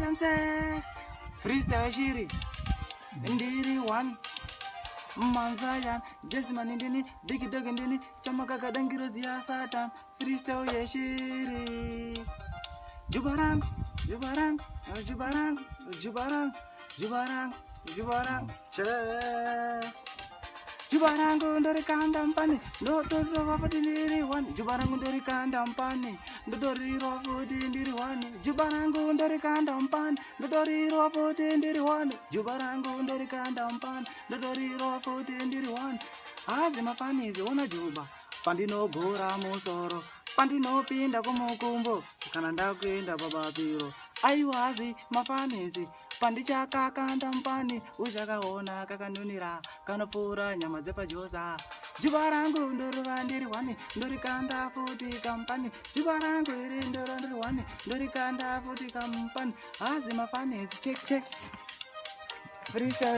Lamse freestyle shiri ndiri one Manzayan Jesman indini Digi dog indini Chamaka gadangiros ya satan freestyle ye shiri Jubarang Jubarang Jubarang Jubarang Jubarang Jubarang Che Jubarangu ndori kandam pani no to rofu dindiri one Jubarangu ndori kandam pani no dori rofu dindiri one Jubarangu ndori kandam pani no dori rofu dindiri one Jubarangu ndori kandam pani no dori rofu dindiri one Azi mafanizi ona juba pandino gora musoro pandino pinda kumukumbo kana ndakwenda babapiro aiwazi mafanizi pandichaka kandampani uchakaona kakanunira kanopfura nyama dzepajoza Jubarangu ndorova ndiri wani ndorikanda futi kampani Jubarangu iri ndoro ndiri wani ndorikanda futi kampani azi mafanizi check check Free